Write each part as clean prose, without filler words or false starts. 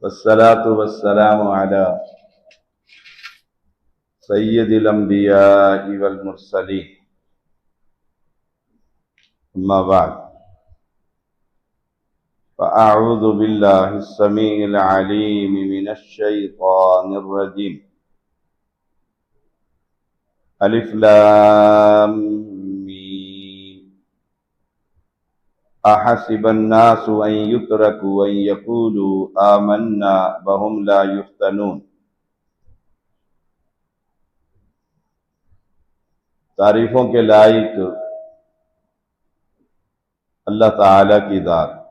वस्सलातु वस्सलामु अला सय्यिदिल अंबिया'i वल मुरसलीन अम्मा बाद फ़अऊज़ु बिल्लाहिस समीइल अलीम मिनश शैतानिर रजीम अलिफ लाम मीम अहसिबन नासु अन युत्रकू अन यक़ूलू आमन्ना वहुम ला युफ्तनून। तारीफों के लायक अल्लाह ताला की ज़ात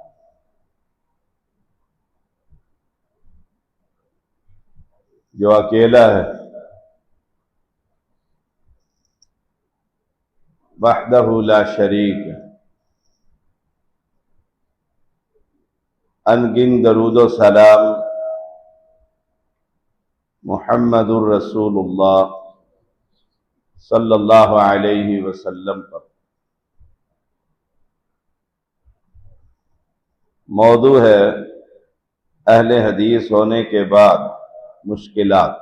जो अकेला है, वहदहु ला शरीक है। अनगिन दरूद व सलाम मुहम्मदुर रसूलुल्लाह सल्लल्लाहु अलैहि वसल्लम पर। मौजू है अहले हदीस होने के बाद मुश्किलात।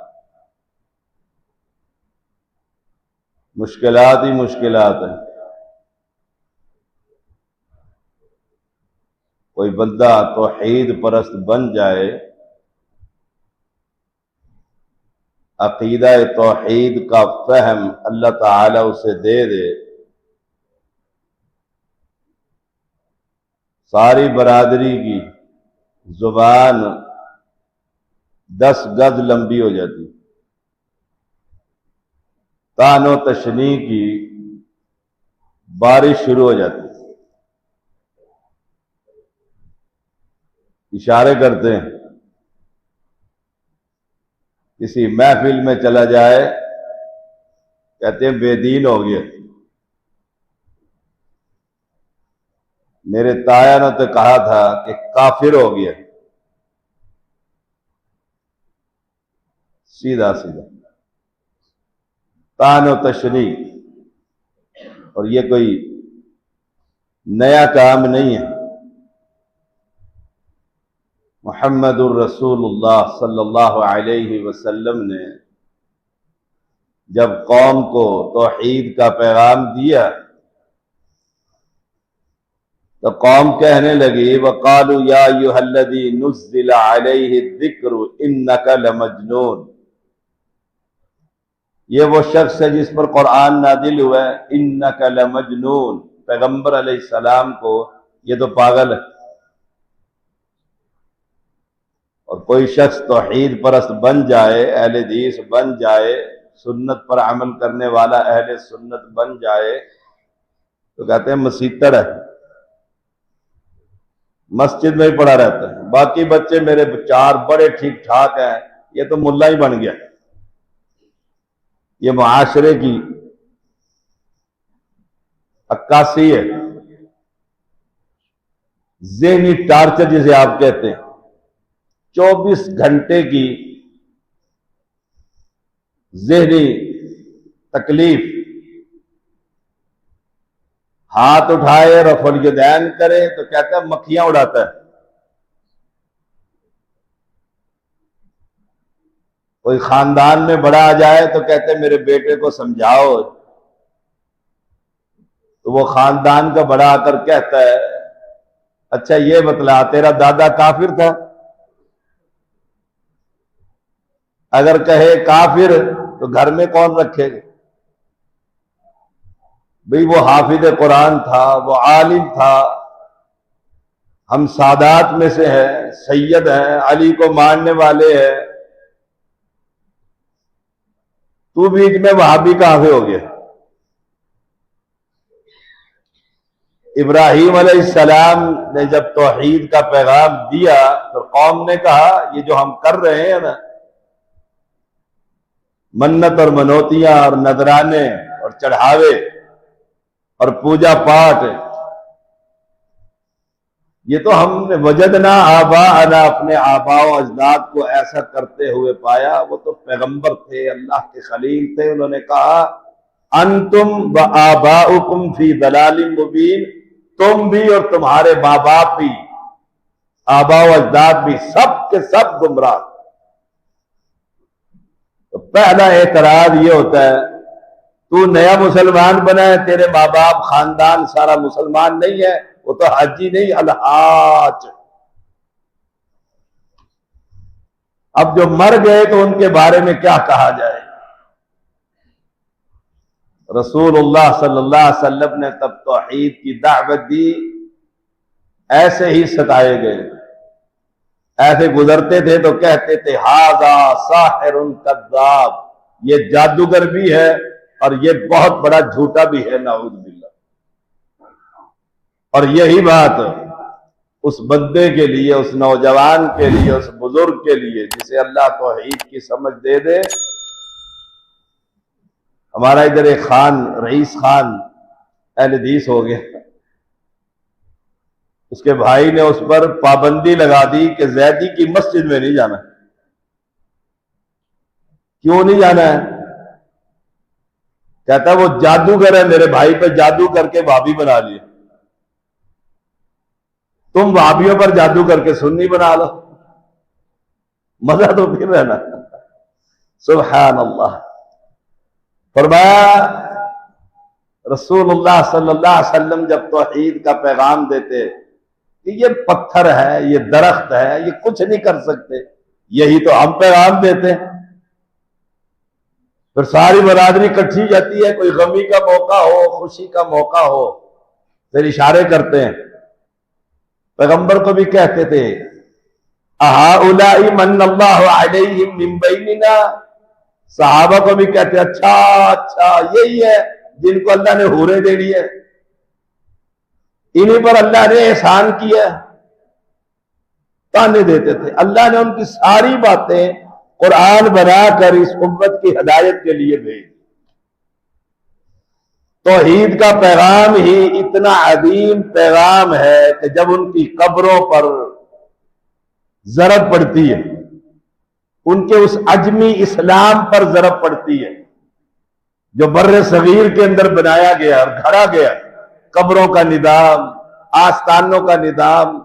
मुश्किलात ही मुश्किलात है। कोई बंदा तौहीद परस्त बन जाए, अकीदा तौहीद का फहम अल्लाह ताला उसे दे दे, सारी बरादरी की जुबान 10 गज लंबी हो जाती, तानो तशनी की बारिश शुरू हो जाती। इशारे करते हैं, किसी महफिल में चला जाए, कहते हैं बेदीन हो गया। मेरे ताया ने तो कहा था कि काफिर हो गया। सीधा सीधा तानो तशनी। और ये कोई नया काम नहीं है। मुहम्मदुर रसूलुल्लाह सल्लल्लाहु अलैहि वसल्लम ने जब कौम को तौहीद का पैगाम दिया तो कौम कहने लगी, वक़ालू या अय्युहल्लज़ी नुज़्ज़िला अलैहि ज़िक्रु इन्नका लमजनून। ये वो शख्स है जिस पर कुरान नाजिल हुआ है, इन्नका लमजनून। पैगंबर अलैहिस्सलाम को ये तो पागल है। और कोई शख्स तौहीद परस्त बन जाए, अहले हदीस बन जाए, सुन्नत पर अमल करने वाला अहले सुन्नत बन जाए, तो कहते हैं मसीतर है, मस्जिद में ही पड़ा रहता है। बाकी बच्चे मेरे 4 बड़े ठीक ठाक हैं, ये तो मुल्ला ही बन गया। ये मुआशरे की अक्कासी है, ज़हनी टार्चर जिसे आप कहते हैं। 24 घंटे की ज़हनी तकलीफ। हाथ उठाए रफ़ुल यदैन करे तो कहता है मक्खियां उड़ाता है। कोई खानदान में बड़ा आ जाए तो कहते हैं मेरे बेटे को समझाओ, तो वो खानदान का बड़ा आकर कहता है, अच्छा ये बतला तेरा दादा काफिर था? अगर कहे काफिर तो घर में कौन रखेगा? भाई वो हाफिज कुरान था, वो आलिम था, हम सादात में से हैं, सैयद हैं, अली को मानने वाले हैं। तू बीच में वहाबी काफिर हो गया। इब्राहीम अलैहिस्सलाम ने जब तौहीद का पैगाम दिया तो कौम ने कहा ये जो हम कर रहे हैं ना, मन्नत और मनोतियां और नजराने और चढ़ावे और पूजा पाठ, ये तो हमने वजदना आबाअना, अपने आबाओ अजदाद को ऐसा करते हुए पाया। वो तो पैगंबर थे, अल्लाह के खलील थे। उन्होंने कहा अंतुम व आबाउकुम फी दलालिम मुबीन, तुम भी और तुम्हारे माँ बाप भी, आबाओ अजदाद भी, सब के सब गुमराह। तो पहला एतराज ये होता है, तू नया मुसलमान बना है, तेरे माँ बाप खानदान सारा मुसलमान नहीं है, वो तो हाजी नहीं अलहाज। अब जो मर गए तो उनके बारे में क्या कहा जाए। रसूलुल्लाह सल्लल्लाहु अलैहि वसल्लम ने तब तौहीद की दावत दी, ऐसे ही सताए गए। ऐसे गुजरते थे तो कहते थे हाजा साहिरुन कद्दाब, ये जादूगर भी है और ये बहुत बड़ा झूठा भी है, नाऊज़ बिल्लाह। और यही बात उस बंदे के लिए, उस नौजवान के लिए, उस बुजुर्ग के लिए जिसे अल्लाह तौहीद की समझ दे दे। हमारा इधर एक खान, रईस खान अहले हदीस हो गया, उसके भाई ने उस पर पाबंदी लगा दी कि जैदी की मस्जिद में नहीं जाना। क्यों नहीं जाना है? कहता वो जादूगर है, मेरे भाई पर जादू करके भाभी बना लिए। तुम भाभियों पर जादू करके सुन्नी बना लो, मजा तो फिर रहना। सुभान अल्लाह। फरमाया रसूलुल्लाह सल्लल्लाहु अलैहि वसल्लम जब तौहीद का पैगाम देते कि ये पत्थर है, ये दरख्त है, ये कुछ नहीं कर सकते, यही तो हम पैगाम देते हैं। फिर सारी बरादरी इकट्ठी जाती है, कोई गमी का मौका हो, खुशी का मौका हो, फिर इशारे करते हैं। पैगंबर को भी कहते थे अहाउलाई मन्नल्लाहु अलैहिम मिन बैनिना, सहाबा को भी कहते अच्छा अच्छा यही है जिनको अल्लाह ने हूरें दे दी है, इन्हीं पर अल्लाह ने एहसान किया। ताने देते थे। अल्लाह ने उनकी सारी बातें कुरान बनाकर इस उम्मत की हिदायत के लिए भेजी। तौहीद का पैगाम ही इतना अजीम पैगाम है कि जब उनकी कब्रों पर जरब पड़ती है, उनके उस अजमी इस्लाम पर जरब पड़ती है जो बर्रे सगीर के अंदर बनाया गया और घड़ा गया, कब्रों का निजाम, आस्थानों का निजाम,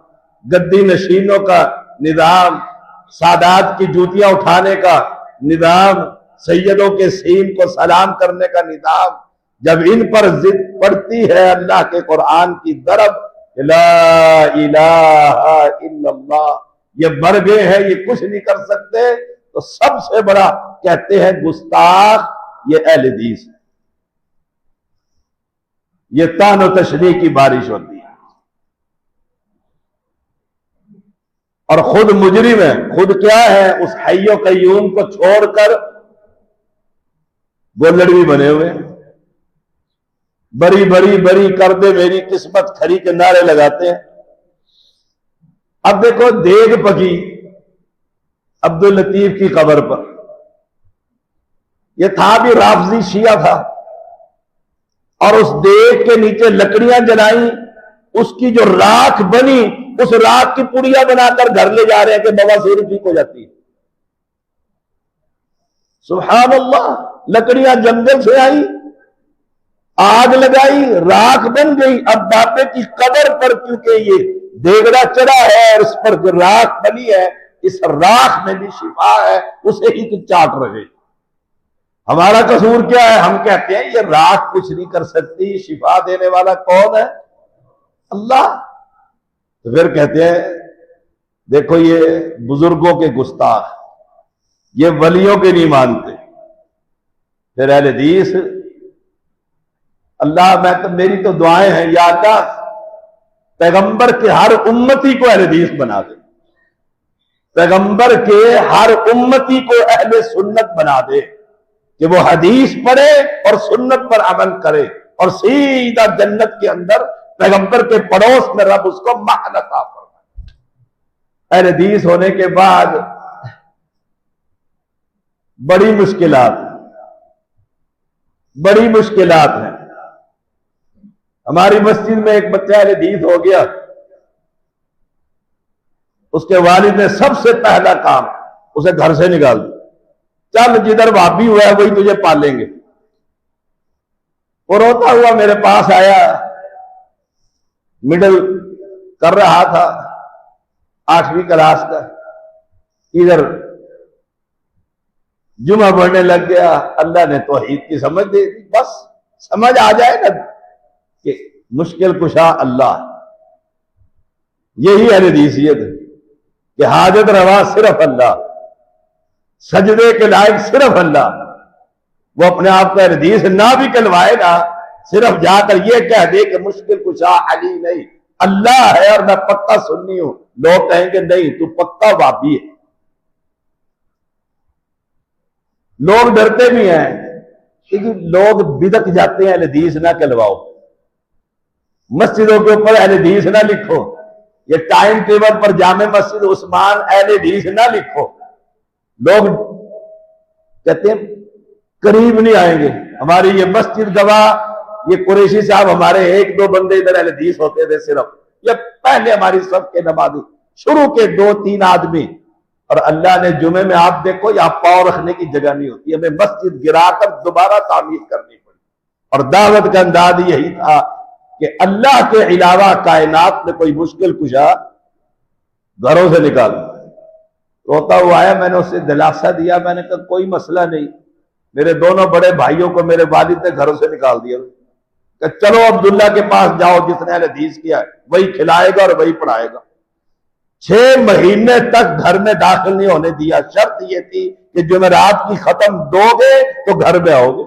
गद्दी नशीनों का निजाम, सादात की जूतियां उठाने का निजाम, सैयदों के सीन को सलाम करने का निजाम, जब इन पर जिद पड़ती है अल्लाह के कुरान की दरब, ला इलाहा इल्लल्लाह, ये मर गए हैं, ये कुछ नहीं कर सकते, तो सबसे बड़ा कहते हैं गुस्ताख ये अहले हदीस है। ये तान और तशरीह की बारिश होती है। और खुद मुजरिम है, खुद क्या है, उस हय्यो कय्यूम को छोड़कर गोलड़वी बने हुए, बड़ी बड़ी बड़ी कर दे मेरी किस्मत खरी के नारे लगाते हैं। अब देखो देग पकी अब्दुल लतीफ की कब्र पर, यह था भी राफजी शिया था, और उस देग के नीचे लकड़ियां जलाई, उसकी जो राख बनी उस राख की पुड़िया बनाकर घर ले जा रहे हैं कि बवासीर ठीक हो जाती है। सुभान अल्लाह। लकड़ियां जंगल से आई, आग लगाई, राख बन गई। अब बापे की कब्र पर क्योंकि ये देगड़ा चढ़ा है और इस पर जो राख बनी है, इस राख में भी शिफा है, उसे ही तो चाट रहे। हमारा कसूर क्या है? हम कहते हैं ये राख कुछ नहीं कर सकती, शिफा देने वाला कौन है? अल्लाह। तो फिर कहते हैं देखो ये बुजुर्गों के गुस्ताख, ये वलियों के नहीं मानते। फिर अहले हदीस, अल्लाह मैं तो, मेरी तो दुआएं हैं, या अल्लाह पैगंबर के हर उम्मती को अहले हदीस बना दे, पैगंबर के हर उम्मती को अहले सुन्नत बना दे कि वो हदीस पढ़े और सुन्नत पर अमल करे और सीधा जन्नत के अंदर पैगंबर के पड़ोस में रब उसको महल अता फरमाए। अहले हदीस होने के बाद बड़ी मुश्किलात हैं। हमारी मस्जिद में एक बच्चा अहले हदीस हो गया, उसके वालिद ने सबसे पहला काम उसे घर से निकाल दिया, चल जिधर भाभी हुआ है वही तुझे पालेंगे। वो रोता हुआ मेरे पास आया, मिडिल कर रहा था, 8वीं क्लास का। इधर जुमा पढ़ने लग गया। अल्लाह ने तौहीद की समझ दे दी। बस समझ आ जाए ना कि मुश्किल कुशा अल्लाह, यही है हदीसियत कि हाजत रवा सिर्फ अल्लाह, सजदे के लायक सिर्फ अल्लाह। वो अपने आप को हदीस ना भी कहलवाए ना, सिर्फ जाकर ये कह दे कि मुश्किल कुशा अली नहीं, अल्लाह है और मैं पक्का सुन्नी हूं। लोग कहेंगे नहीं तू पक्का वाबी है। लोग डरते भी हैं क्योंकि लोग बिदक जाते हैं, हदीस ना कहलवाओ, मस्जिदों के ऊपर अहले हदीस ना लिखो, ये टाइम टेबल पर जामे मस्जिद उस्मान अहले हदीस ना लिखो। लोग कहते हैं करीब नहीं आएंगे, हमारी ये मस्जिद गवाह, ये कुरैशी साहब हमारे एक दो बंदे इधर अहले हदीस होते थे सिर्फ, ये पहले हमारी सब के नमाजी शुरू के 2-3 आदमी। और अल्लाह ने जुमे में आप देखो यहां पांव रखने की जगह नहीं होती, हमें मस्जिद गिराकर दोबारा तामीर करनी पड़ी। और दावत का अंदाज यही था कि अल्लाह के अलावा कायनात में कोई मुश्किल कुशा घरों से निकाल। रोता हुआ आया, मैंने उसे दिलासा दिया, मैंने कहा कोई मसला नहीं। मेरे दोनों बड़े भाइयों को मेरे वालिद ने घरों से निकाल दिया कि चलो अब्दुल्ला के पास जाओ, जिसने हदीस किया है वही खिलाएगा और वही पढ़ाएगा। 6 महीने तक घर में दाखिल नहीं होने दिया। शर्त यह थी कि जुमेरात की खत्म दोगे तो घर में आओगे।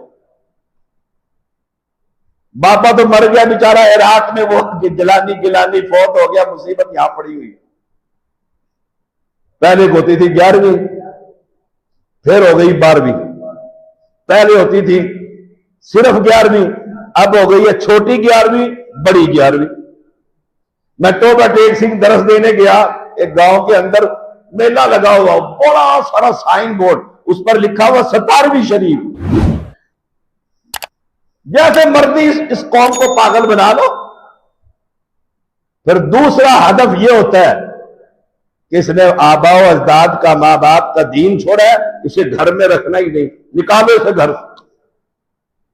बापा तो मर गया बेचारा इराक में, वो गिलानी गिलानी फोत हो गया, मुसीबत यहां पड़ी हुई। पहले होती थी 11वीं, फिर हो गई 12वीं। पहले होती थी सिर्फ 11वीं, अब हो गई है छोटी 11वीं, बड़ी 11वीं। मैं टोबा टेक सिंह दरस देने गया, एक गांव के अंदर मेला लगा हुआ, बड़ा सारा साइन बोर्ड, उस पर लिखा हुआ 17वीं शरीफ। जैसे मर्जी इस कौम को पागल बना लो। फिर दूसरा हदफ यह होता है कि इसने आबा और अजदाद का, माँ बाप का दीन छोड़ा है, इसे घर में रखना ही नहीं, निकालो इसे घर से।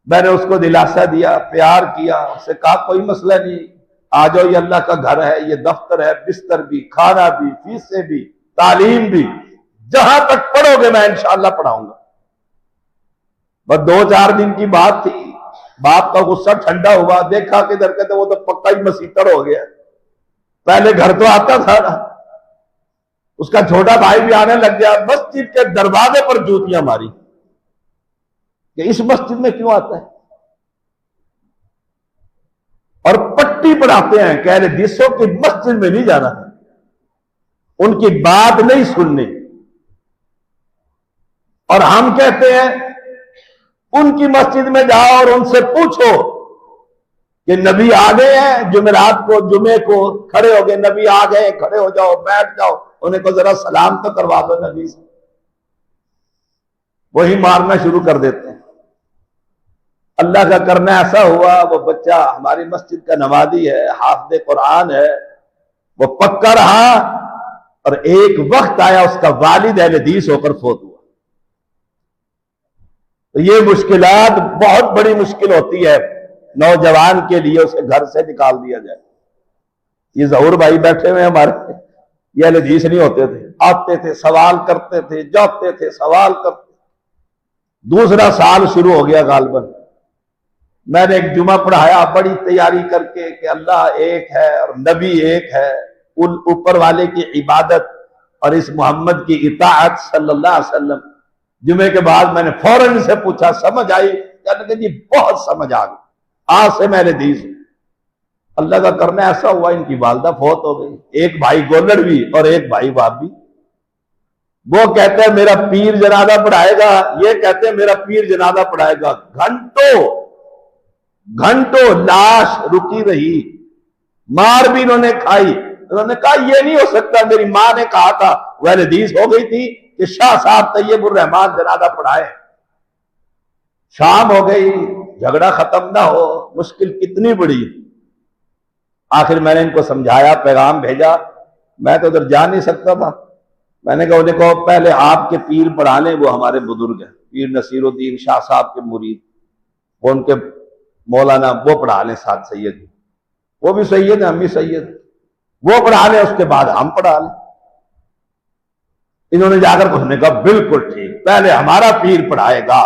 मैंने उसको दिलासा दिया, प्यार किया, उससे कहा कोई मसला नहीं, आ जाओ, ये अल्लाह का घर है, ये दफ्तर है, बिस्तर भी, खाना भी, फीसें भी, तालीम भी, जहां तक पढ़ोगे मैं इंशाअल्लाह पढ़ाऊंगा। बस 2-4 दिन की बात थी, बाप का गुस्सा ठंडा हुआ, देखा किधर के, तो वो तो पक्का ही मसीतर हो गया। पहले घर तो आता था ना, उसका छोटा भाई भी आने लग गया, मस्जिद के दरवाजे पर जूतियां मारी कि इस मस्जिद में क्यों आता है, और पट्टी पढ़ाते हैं कह रहे हदीसों की मस्जिद में नहीं जाना है, उनकी बात नहीं सुननी। और हम कहते हैं उनकी मस्जिद में जाओ और उनसे पूछो कि नबी आ गए हैं, जुमेरात को, जुमे को खड़े हो गए, नबी आ गए, खड़े हो जाओ, बैठ जाओ, उन्हें को जरा सलाम तो करवा दो नबी से। वही मारना शुरू कर देते हैं। अल्लाह का करना ऐसा हुआ, वो बच्चा हमारी मस्जिद का नमाजी है, हाफिज़ कुरान है, वो पक्का रहा। और एक वक्त आया उसका वालिद अहले हदीस होकर फोत हुआ। तो ये मुश्किलात बहुत बड़ी मुश्किल होती है नौजवान के लिए, उसे घर से निकाल दिया जाए। ये जहूर भाई बैठे हुए हमारे, ये अहले हदीस नहीं होते थे, आते थे, सवाल करते थे, जाते थे, सवाल करते। दूसरा साल शुरू हो गया गालबन। मैंने एक जुमा पढ़ाया बड़ी तैयारी करके कि अल्लाह एक है और नबी एक है, उन ऊपर वाले की इबादत और इस मोहम्मद की इताअत सल्लल्लाहु अलैहि वसल्लम। जुमे के बाद मैंने फौरन से पूछा, समझ आई? कहने जी बहुत समझ आ गई, आज से मैंने दी। अल्लाह का करना ऐसा हुआ, इनकी वालदा फौत हो गई। एक भाई गोलड़ भी और एक भाई वाबी। वो कहते हैं मेरा पीर जनाजा पढ़ाएगा, ये कहते हैं मेरा पीर जनाजा पढ़ाएगा। घंटों लाश रुकी रही, मार भी इन्होंने खाई। उन्होंने कहा ये नहीं हो सकता, मेरी मां ने कहा था, वह हदीस हो गई थी कि शाह साहब तैयबुर रहमान जनाजा पढ़ाए। शाम हो गई, झगड़ा खत्म ना हो, मुश्किल कितनी बड़ी। आखिर मैंने इनको समझाया, पैगाम भेजा, मैं तो उधर जा नहीं सकता था। मैंने कहा उन्हें कहो पहले आपके पीर पढ़ा लें, वो हमारे बुजुर्ग हैं, पीर नसीरुद्दीन शाह साहब के मुरीद, वो उनके मौलाना, वो पढ़ा लें, साथ सैयद, वो भी सैयद, हम भी सैयद, वो पढ़ा लें, उसके बाद हम पढ़ा लें। इन्होंने जाकर उसने कहा बिल्कुल ठीक, पहले हमारा पीर पढ़ाएगा।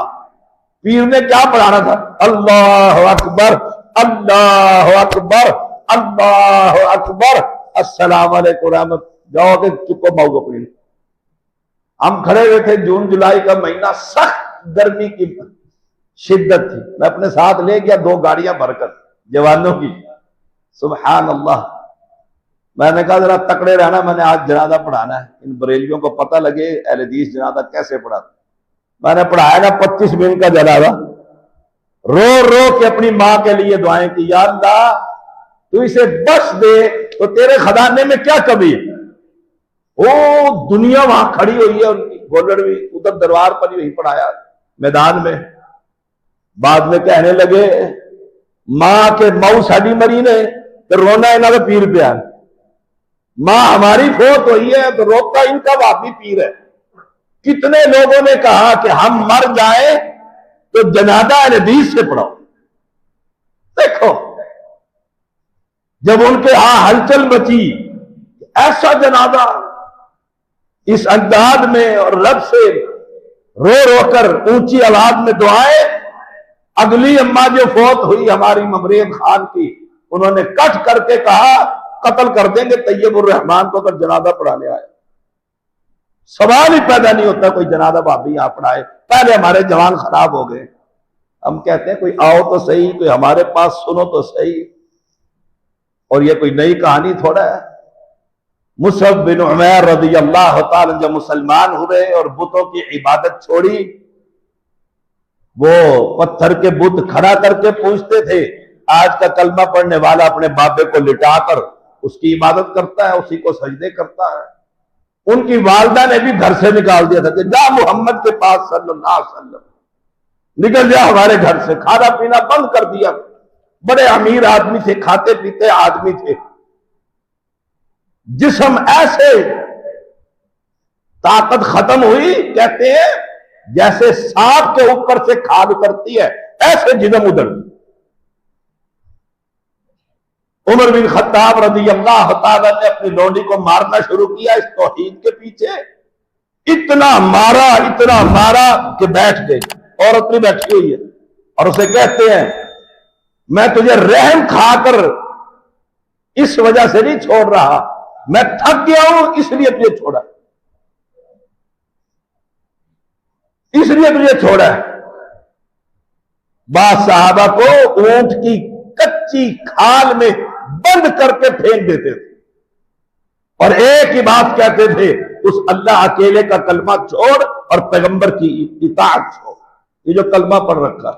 पीर ने क्या पढ़ाना था? अल्लाह अकबर, अल्लाह अकबर, अल्लाह अकबर, अस्सलाम वालेकुम रहमत। जाओगे चुपो माओ अपनी। हम खड़े हुए थे, जून जुलाई का महीना, सख्त गर्मी की शिद्दत थी। मैं अपने साथ ले गया 2 गाड़ियां भरकर जवानों की। सुभान अल्लाह। मैंने कहा जरा तकड़े रहना, मैंने आज जनाजा पढ़ाना है, इन बरेलियों को पता लगे अहले हदीस जनाजा कैसे पढ़ाते। मैंने पढ़ाया ना 25 मिनट का जनाजा, रो रो के अपनी मां के लिए दुआएं की, या अल्लाह तू इसे बख्श दे तो तेरे खजाने में क्या कमी है। वो दुनिया वहां खड़ी हुई है, उनकी गोलड़ भी उधर दरबार पर ही वही पढ़ाया मैदान में। बाद में कहने लगे मां के मऊ साड़ी मरी ने तो रोना इन्होंने पीर पे आ, मां हमारी फोत हुई है तो रोता इनका वापी पीर है। कितने लोगों ने कहा कि हम मर जाए तो जनाजा हदीस से पढ़ाओ। देखो जब उनके यहां हलचल मची, ऐसा जनाजा इस अंदाज में और रब से रो रो कर ऊंची आवाज में दुआएं। अगली अम्मा जो फोत हुई हमारी ममरेम खान की, उन्होंने कट करके कहा कत्ल कर देंगे तैयबुर रहमान को अगर जनाजा पढ़ाने आए। सवाल ही पैदा नहीं होता कोई जनाजा भाभी यहां पढ़ाए, पहले हमारे जवान खराब हो गए। हम कहते हैं कोई आओ तो सही, कोई हमारे पास सुनो तो सही। और ये कोई नई कहानी थोड़ा है। मुसअब बिन उमैर रज़ियल्लाहु ताला जब मुसलमान हुए और बुतों की इबादत छोड़ी, वो पत्थर के बुत खड़ा करके पूछते थे। आज का कलमा पढ़ने वाला अपने बाबे को लिटाकर उसकी इबादत करता है, उसी को सजदे करता है। उनकी वालदा ने भी घर से निकाल दिया था कि जा मोहम्मद के पास सल्लल्लाहु अलैहि वसल्लम, निकल जा हमारे घर से। खाना पीना बंद कर दिया। बड़े अमीर आदमी थे, खाते पीते आदमी थे। जिस्म ऐसे ताकत खत्म हुई, कहते हैं जैसे सांप के ऊपर से खाद उतरती है, ऐसे जिस्म उधर। उमर बिन खत्ताब रज़ियल्लाहु ताला ने अपनी लोंडी को मारना शुरू किया इस तौहीद के पीछे। इतना मारा कि बैठ गई। औरत भी बैठी हुई है और उसे कहते हैं मैं तुझे रहम खाकर इस वजह से नहीं छोड़ रहा, मैं थक गया हूं इसलिए तुझे छोड़ा, इसलिए तुझे छोड़ा है। बाद साहबा को ऊंट की कच्ची खाल में बंद करके फेंक देते थे और एक ही बात कहते थे, उस अल्लाह अकेले का कलमा छोड़ और पैगंबर की इताअत छोड़। ये जो कलमा पढ़ रखा,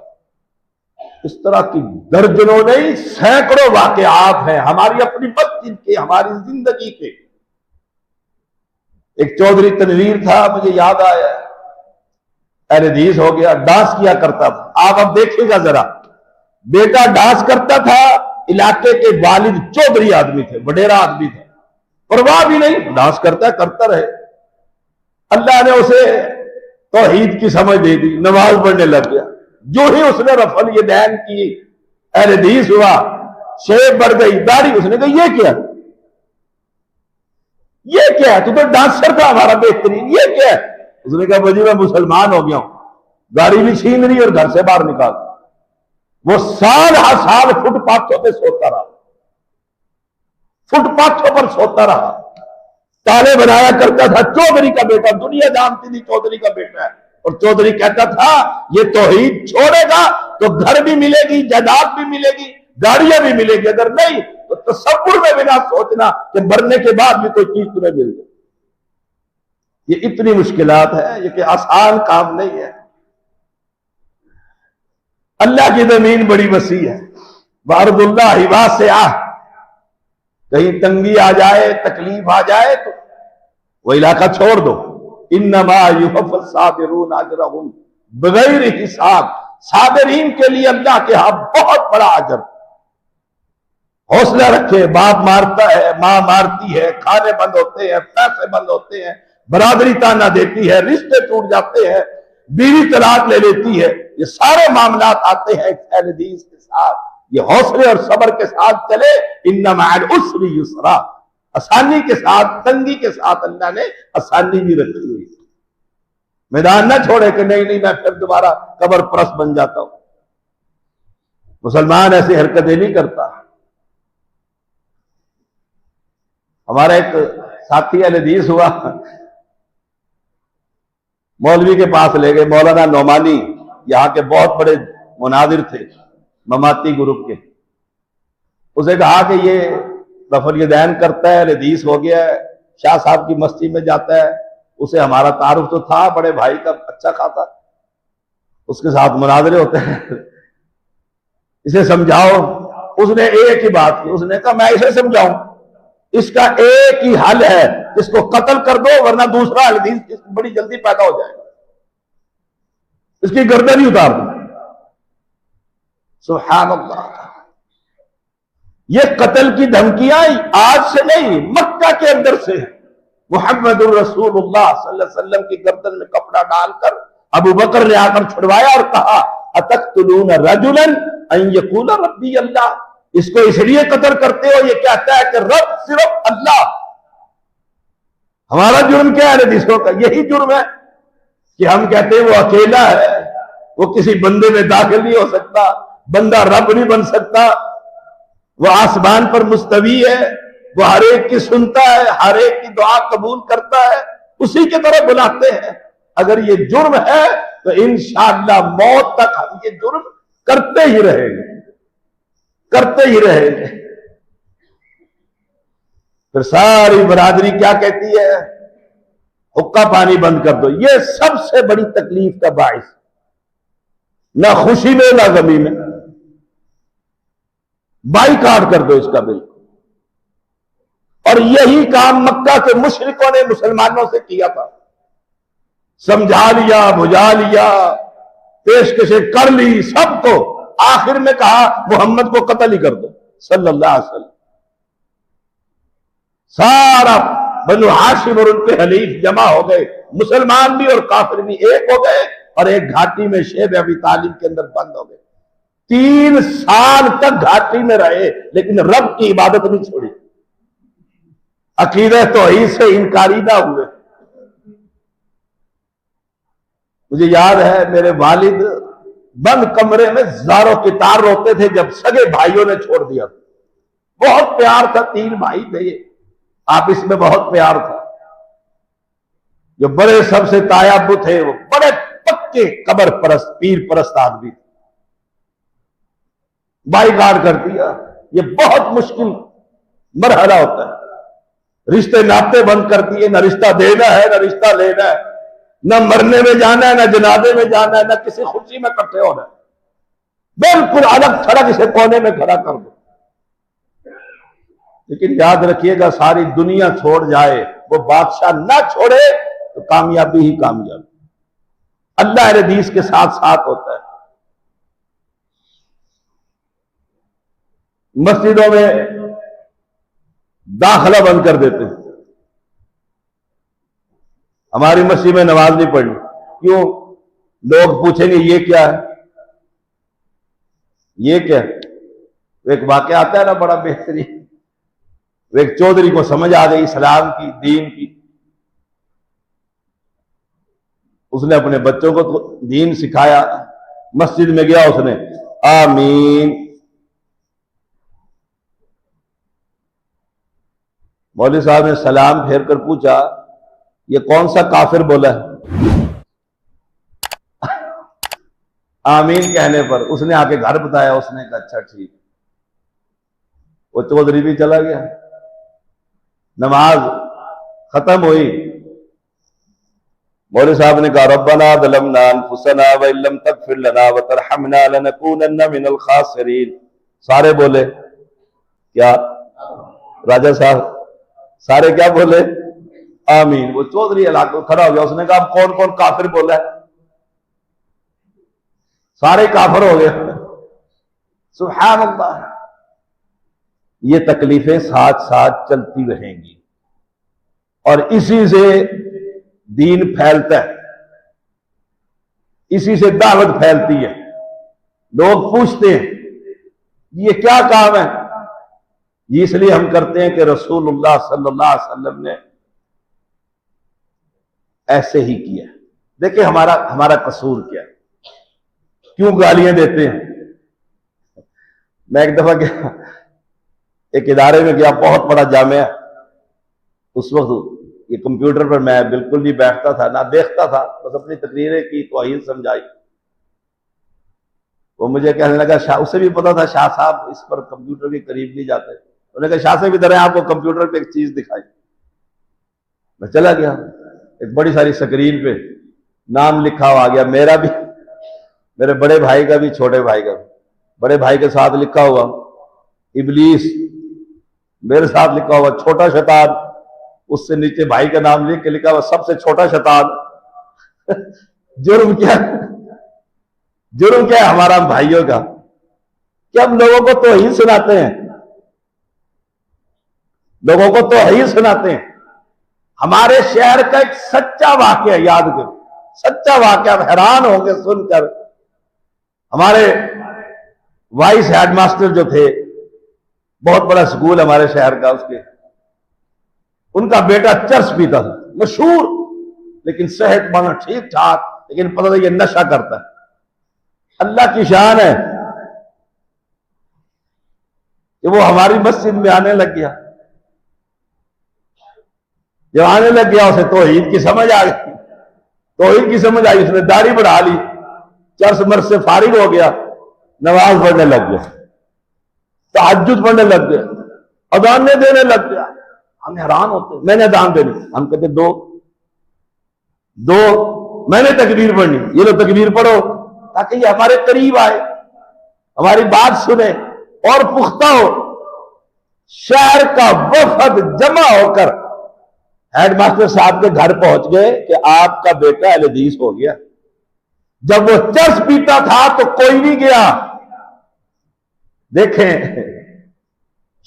इस तरह की दर्जनों नहीं सैकड़ों वाकयात हैं हमारी अपनी मस्जिद के, हमारी जिंदगी के। एक चौधरी तनवीर था, मुझे याद आया, अहले हदीस हो गया, डांस किया करता था। आप अब देखिएगा जरा, बेटा डांस करता था, इलाके के वालिद चौधरी आदमी थे, वडेरा आदमी थे, परवाह भी नहीं, डांस करता रहे। अल्लाह ने उसे तौहीद की समझ दे दी, नमाज पढ़ने लग गया। जो ही उसने रफल ये दैन की, अहले हदीस हुआ, शेब बढ़ गई, दाढ़ी, उसने कहा ये क्या है, तू तो डांसर था हमारा बेहतरीन, ये क्या है? उसने कहा भाजी मैं मुसलमान हो गया हूं, गाड़ी भी छीन रही और घर से बाहर निकाल। वो साल हर साल फुटपाथों पे सोता रहा, फुटपाथों पर सोता रहा, ताले बनाया करता था। चौधरी का बेटा, दुनिया जानती थी चौधरी का बेटा है, और चौधरी कहता था ये तौहीद छोड़ेगा तो घर भी मिलेगी, जायदाद भी मिलेगी, गाड़ियां भी मिलेगी, अगर नहीं तो तसव्वुर में बिना सोचना कि मरने के बाद भी कोई चीज तुम्हें मिल जाए। ये इतनी मुश्किलात है, ये कि आसान काम नहीं है। अल्लाह की जमीन बड़ी वसी है, वारदुल्लाह वासिअह, कहीं तंगी आ जाए, तकलीफ आ जाए तो वो इलाका छोड़ दो। इन्नमा युवफ़्फ़स साबिरून अजरहुम बगैर हिसाब, साबिरीन के लिए अल्लाह के यहां बहुत बड़ा अजर। हौसला रखे, बाप मारता है, मां मारती है, खाने बंद होते हैं, पैसे बंद होते हैं, बरादरी ताना देती है, रिश्ते टूट जाते हैं, बीवी तलाक ले लेती है, ये सारे मामलात आते हैं अहले हदीस के साथ। ये हौसले और सब्र के साथ चले, इन्ना मअल उस्रि युस्रा, आसानी के साथ, तंगी के साथ अल्लाह ने आसानी भी रखी हुई। मैदान ना छोड़े कि नहीं नहीं मैं फिर दोबारा कब्र परस्त बन जाता हूं। मुसलमान ऐसी हरकतें नहीं करता। हमारा एक साथी हदीस हुआ, मौलवी के पास ले गए, मौलाना नौमानी, यहां के बहुत बड़े मुनादिर थे ममाती ग्रुप के। उसे कहा कि ये रफल यदैन करता है, हदीस हो गया है, शाह साहब की मस्जिद में जाता है, उसे हमारा तारुफ तो था बड़े भाई का अच्छा खाता, उसके साथ मुनाजरे होते हैं, इसे समझाओ। उसने एक ही बात की, उसने कहा मैं इसे समझाऊं, इसका एक ही हल है, इसको कत्ल कर दो वरना दूसरा हदीस बड़ी जल्दी पैदा हो जाएगा, इसकी गर्दन ही उतार दो। सुभान अल्लाह। ये कत्ल की धमकियां आज से नहीं, मक्का के अंदर से। मुहम्मदुर रसूलुल्लाह सल्लल्लाहु अलैहि वसल्लम की गर्दन में कपड़ा डालकर अबू बकर ने आकर छुड़वाया और कहा अतक़्तुलून रजुलन अन यक़ूल रब्बी अल्लाह, इसको इसलिए कत्ल करते हो, ये कहता है कि रब सिर्फ अल्लाह। हमारा जुर्म क्या है हदीसों का? यही जुर्म है कि हम कहते हैं वो अकेला है, वो किसी बंदे में दाखिल नहीं हो सकता, बंदा रब नहीं बन सकता, वो आसमान पर मुस्तवी है, वो हर एक की सुनता है, हर एक की दुआ कबूल करता है, उसी की तरह बुलाते हैं। अगर ये जुर्म है तो इंशाअल्लाह मौत तक हम ये जुर्म करते ही रहेंगे, करते ही रहेंगे। फिर सारी बरादरी क्या कहती है? हुक्का पानी बंद कर दो। ये सबसे बड़ी तकलीफ का बाइस, ना खुशी में ना गमी में, बाइकाट कर दो इसका बिल्कुल। और यही काम मक्का के मुशरिकों ने मुसलमानों से किया था, समझा लिया, बुझा लिया, पेशकशें कर ली सबको, आखिर में कहा मोहम्मद को कत्ल ही कर दो सल्लल्लाहु अलैहि वसल्लम। सारा बनु हाशिम और उनके हलीफ जमा हो गए, मुसलमान भी और काफिर भी एक हो गए और एक घाटी में शेब अबी तालिब के अंदर बंद हो गए। 3 साल तक घाटी में रहे लेकिन रब की इबादत नहीं छोड़ी, अकीदत तौहीद से इनकारी ना हुए। मुझे याद है मेरे वालिद बंद कमरे में ज़ारों की तार रोते थे जब सगे भाइयों ने छोड़ दिया। बहुत प्यार था, 3 भाई थे, आपस में बहुत प्यार था। जो बड़े सबसे तायाबु थे वो बड़े पक्के कब्र परस्त, पीर परस्त आदमी थे। बाइकाट कर दिया। ये बहुत मुश्किल मरहला होता है। रिश्ते नाते बंद कर दिए, ना रिश्ता देना है ना रिश्ता लेना है, ना मरने में जाना है ना जनाजे में जाना है, ना किसी खुशी में इकट्ठे होना है, बिल्कुल अलग थलग इसे कोने में खड़ा कर दो। लेकिन याद रखिएगा सारी दुनिया छोड़ जाए, वो बादशाह ना छोड़े तो कामयाबी ही कामयाबी। अल्लाह हदीस के साथ साथ होता है। मस्जिदों में दाखला बंद कर देते हैं। हमारी मस्जिद में नमाज नहीं पढ़नी, क्यों? लोग पूछेंगे ये क्या है, ये क्या है? एक वाकया आता है ना बड़ा बेहतरीन। एक चौधरी को समझ आ गई इस्लाम की, दीन की, उसने अपने बच्चों को दीन सिखाया। मस्जिद में गया, उसने आमीन, मौलवी साहब ने सलाम फेर कर पूछा ये कौन सा काफिर बोला है? आमीन कहने पर उसने आके घर बताया, उसने कहा अच्छा ठीक। वो चौधरी भी चला गया। नमाज खत्म हुई, मौलवी साहब ने कहा रब्बना ज़लमना अनफुसना व इल्लम तगफिर लना व तरहमना लनकूनन्ना मिनल खासिरीन। सारे बोले क्या? राजा साहब सारे क्या बोले? आमीन। वो चौधरी इलाके खड़ा हो गया, उसने कहा कौन कौन काफिर बोला है? सारे काफिर हो गए। सुभान अल्लाह। ये तकलीफें साथ साथ चलती रहेंगी और इसी से दीन फैलता है, इसी से दावत फैलती है। लोग पूछते हैं ये क्या काम है? ये इसलिए हम करते हैं कि रसूलुल्लाह सल्लल्लाहु अलैहि वसल्लम ने ऐसे ही किया। देखिए हमारा कसूर क्या है, क्यों गालियां देते हैं। मैं एक दफा गया, एक इदारे में गया, बहुत बड़ा जामिया। उस वक्त ये कंप्यूटर पर मैं बिल्कुल नहीं बैठता था, ना देखता था, बस अपनी तकरीरें की, तौहीद समझाई। वो मुझे कहने लगा, शाह, उसे भी पता था शाह साहब इस पर कंप्यूटर के करीब नहीं जाते। उन्होंने कहा, शाह साहब इधर है, आपको कंप्यूटर पे एक चीज दिखाई। मैं चला गया, एक बड़ी सारी स्क्रीन पे नाम लिखा हुआ आ गया, मेरा भी, मेरे बड़े भाई का भी, छोटे भाई का भी। बड़े भाई के साथ लिखा हुआ इबलीस, मेरे साथ लिखा हुआ छोटा शैतान, उससे नीचे भाई का नाम लिख के लिखा हुआ सबसे छोटा शैतान। जुर्म क्या, जुर्म क्या है हमारा भाइयों का कि हम लोगों को तौहीद सुनाते हैं, लोगों को तौहीद सुनाते हैं। हमारे शहर का एक सच्चा वाकया याद करो, सच्चा वाकया, हैरान होंगे सुनकर। हमारे वाइस हेडमास्टर जो थे, बहुत बड़ा स्कूल हमारे शहर का, उसके उनका बेटा चर्च पीता था, मशहूर, लेकिन सेहतमंद, ठीक ठाक, लेकिन पता था ये नशा करता है। अल्लाह की शान है कि वो हमारी मस्जिद में आने लग गया। जब आने लग गया, उसे तौहीद की समझ आ गई, तौहीद की समझ आई, उसने दाढ़ी बढ़ा ली, चर्च मर्ज से फारिग हो गया, नमाज पढ़ने लग गया, तहज्जुद पढ़ने लग गया, अदाने देने लग गया। हम हैरान होते, मैंने अदान देनी, हम कहते दो, मैंने तकबीर पढ़नी, ये लो तकबीर पढ़ो, ताकि ये हमारे करीब आए, हमारी बात सुने और पुख्ता हो। शहर का वफद जमा होकर हेडमास्टर साहब के घर पहुंच गए कि आपका बेटा अहले हदीस हो गया। जब वो चर्च पीता था तो कोई नहीं गया। देखें,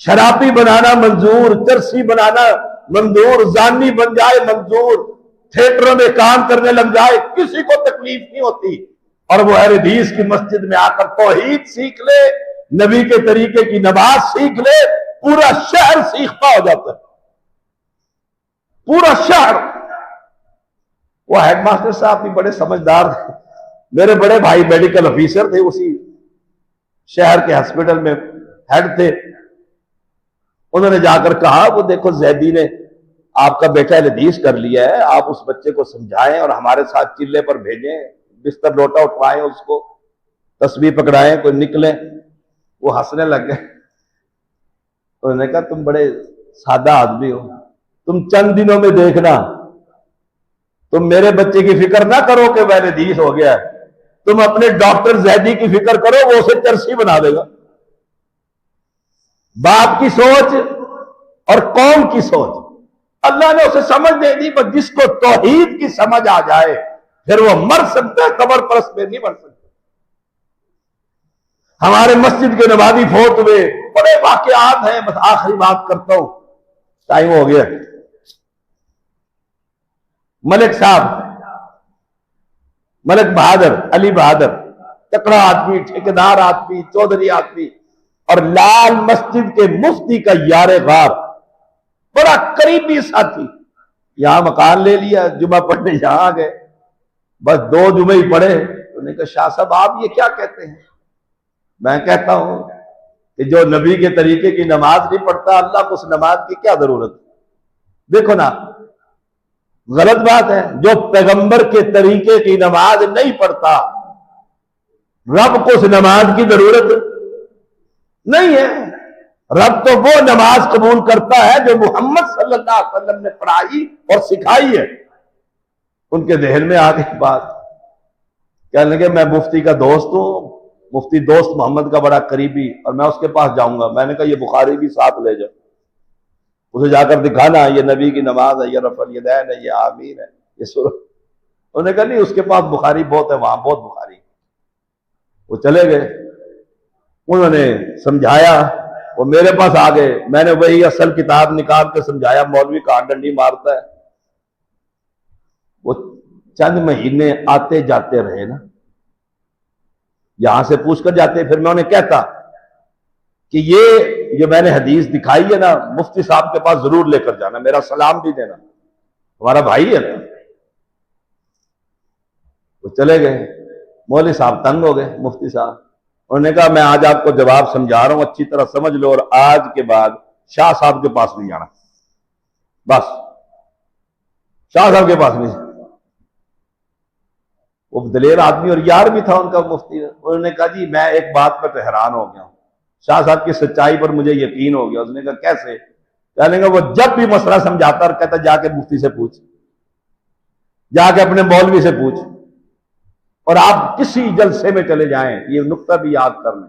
शराबी बनाना मंजूर, चरसी बनाना मंजूर, जानी बन जाए मंजूर, थिएटरों में काम करने लग जाए, किसी को तकलीफ नहीं होती। और वो अहले हदीस की मस्जिद में आकर तौहीद सीख ले, नबी के तरीके की नमाज सीख ले, पूरा शहर सीखता हो जाता है, पूरा शहर। वो हेडमास्टर साहब भी बड़े समझदार थे। मेरे बड़े भाई मेडिकल ऑफिसर थे, उसी शहर के हॉस्पिटल में हेड थे। उन्होंने जाकर कहा, वो देखो जैदी ने आपका बेटा हदीस कर लिया है, आप उस बच्चे को समझाएं और हमारे साथ चिल्ले पर भेजें, बिस्तर लोटा उठवाएं, उसको तस्बीह पकड़ाएं, कोई निकले। वो हंसने लग गए। उन्होंने कहा, तुम बड़े सादा आदमी हो, तुम चंद दिनों में देखना, तुम मेरे बच्चे की फिक्र ना करो कि वह हदीस हो गया है, तुम अपने डॉक्टर जैदी की फिक्र करो, वो उसे चर्सी बना देगा। बाप की सोच और कौम की सोच, अल्लाह ने उसे समझ दे दी। पर जिसको तौहीद की समझ आ जाए, फिर वो मर सकता है, कब्र परस्त में नहीं मर सकता। हमारे मस्जिद के नमाजी फोत हुए, बड़े वाकयात हैं। बस आखिरी बात करता हूं, टाइम हो गया। मलिक साहब, मलिक बहादुर, अली बहादुर, तकड़ा आदमी, ठेकेदार आदमी, चौधरी आदमी, और लाल मस्जिद के मुफ्ती का यारे गार, बड़ा करीबी साथी। यहां मकान ले लिया, जुमा पढ़ने यहां आ गए, बस 2 जुमे ही पढ़े। उन्होंने कहा, शाह साहब आप ये क्या कहते हैं? मैं कहता हूं कि जो नबी के तरीके की नमाज नहीं पढ़ता, अल्लाह को उस नमाज की क्या जरूरत? देखो ना, गलत बात है। जो पैगंबर के तरीके की नमाज नहीं पढ़ता, रब को उस नमाज की जरूरत नहीं है। रब तो वो नमाज कबूल करता है जो मोहम्मद सल्लल्लाहु अलैहि वसल्लम ने पढ़ाई और सिखाई है। उनके जहन में आ गई बात, कहने लगे, मैं मुफ्ती का दोस्त हूं, मुफ्ती दोस्त मोहम्मद का बड़ा करीबी, और मैं उसके पास जाऊंगा। मैंने कहा, ये बुखारी भी साथ ले जाओ, उसे जाकर दिखाना, ये नबी की नमाज है, ये रफल यदैन है, ये आमीन है, ये सूरह। उन्होंने कहा, नहीं, उसके पास बुखारी बहुत है, वहां बहुत बुखारी। वो चले गए, उन्होंने समझाया, वो मेरे पास आ गए, मैंने वही असल किताब निकाल के समझाया। मौलवी कहां डंडी मारता है। वो चंद महीने आते जाते रहे ना, यहां से पूछ कर जाते, फिर मैं उन्हें कहता कि ये जो मैंने हदीस दिखाई है ना, मुफ्ती साहब के पास जरूर लेकर जाना, मेरा सलाम भी देना, हमारा भाई है ना। वो चले गए। मौलवी साहब तंग हो गए, मुफ्ती साहब। उन्होंने कहा मैं आज आपको जवाब समझा रहा हूं, अच्छी तरह समझ लो, और आज के बाद शाह साहब के पास नहीं जाना, बस शाह साहब के पास नहीं। वो दलेर आदमी और यार भी था उनका मुफ्ती। उन्होंने कहा जी मैं एक बात पर तो हैरान हो गया हूं, शाह साहब की सच्चाई पर मुझे यकीन हो गया। उसने कहा कैसे? कहने का वो जब भी मसला समझाता और कहता जाके मुफ्ती से पूछ, जाके अपने मौलवी से पूछ। और आप किसी जलसे में चले जाएं, ये नुक्ता भी याद कर लें,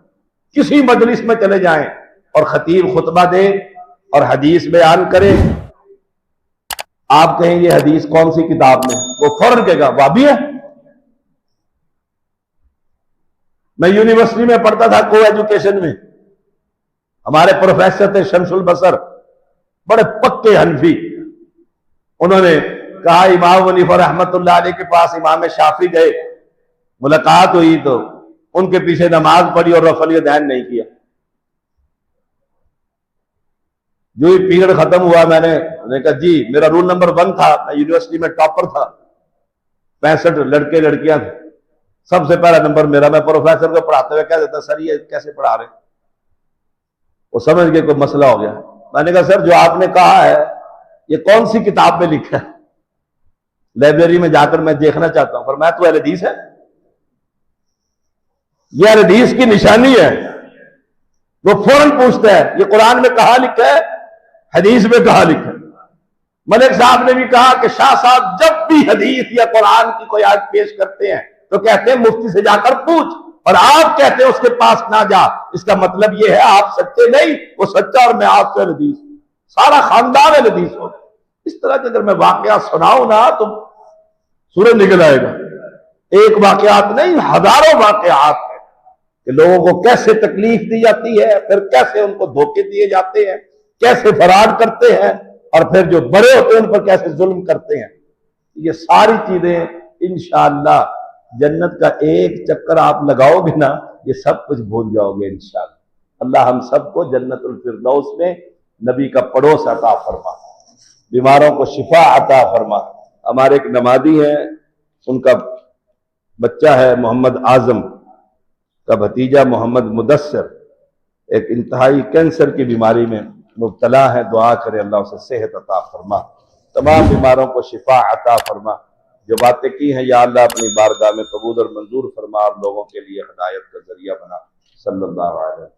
किसी मजलिस में चले जाएं और खतीब खुतबा दे और हदीस बयान करे, आप कहें ये हदीस कौन सी किताब में, वो फौरन कहेगा वाबी है। मैं यूनिवर्सिटी में पढ़ता था, को एजुकेशन में, हमारे प्रोफेसर थे शमसुल बसर, बड़े पक्के हनफी। उन्होंने कहा इमाम हनीफा रहमतुल्लाह अलैह के पास इमाम शाफी गए, मुलाकात हुई तो उनके पीछे नमाज पढ़ी और रफल यदैन नहीं किया। जो ही पीरियड खत्म हुआ, मैंने कहा जी मेरा रोल नंबर 1 था, मैं यूनिवर्सिटी में टॉपर था, 65 लड़के लड़कियां थे, सबसे पहला नंबर मेरा। मैं प्रोफेसर को पढ़ाते हुए कह देता सर ये कैसे पढ़ा रहे? वो समझ के कोई मसला हो गया। मैंने कहा सर जो आपने कहा है ये कौन सी किताब में लिखा है? लाइब्रेरी में जाकर मैं देखना चाहता हूं। पर मैं तो अहले हदीस है, यह अहले हदीस की निशानी है। वो फौरन पूछता है ये कुरान में कहा लिखा है, हदीस में कहा लिखा है? मलिक साहब ने भी कहा कि शाह साहब जब भी हदीस या कुरान की कोई आयत पेश करते हैं तो कहते हैं मुफ्ती से जाकर पूछ, और आप कहते हैं उसके पास ना जा। इसका मतलब यह है आप सच्चे नहीं, वो सच्चा और मैं आपसे हदीस, सारा खानदान है हदीस हो। इस तरह के अगर मैं वाकया सुनाऊं ना तो सूरज निकल आएगा। एक वाकयात नहीं, हजारों वाकयात है कि लोगों को कैसे तकलीफ दी जाती है, फिर कैसे उनको धोखे दिए जाते हैं, कैसे फराड करते हैं, और फिर जो बड़े होते हैं उन पर कैसे जुल्म करते हैं। ये सारी चीजें इंशाअल्लाह जन्नत का एक चक्कर आप लगाओगे ना, ये सब कुछ भूल जाओगे इंशाअल्लाह। अल्लाह हम सबको जन्नतुल फिरदौस में नबी का पड़ोस अता फरमा, बीमारों को शिफा अता फरमा। हमारे एक नमाजी हैं, उनका बच्चा है मोहम्मद आजम का भतीजा मोहम्मद मुदस्सर, एक इंतहाई कैंसर की बीमारी में मुब्तला है। दुआ करे अल्लाह उसे सेहत अता फरमा, तमाम बीमारों को शिफा अता फरमा। जो बातें की हैं या अल्लाह अपनी बारगाह में कबूल और मंजूर फरमा और लोगों के लिए हिदायत का जरिया बना। सल्लल्लाहु अलैहि वसल्लम।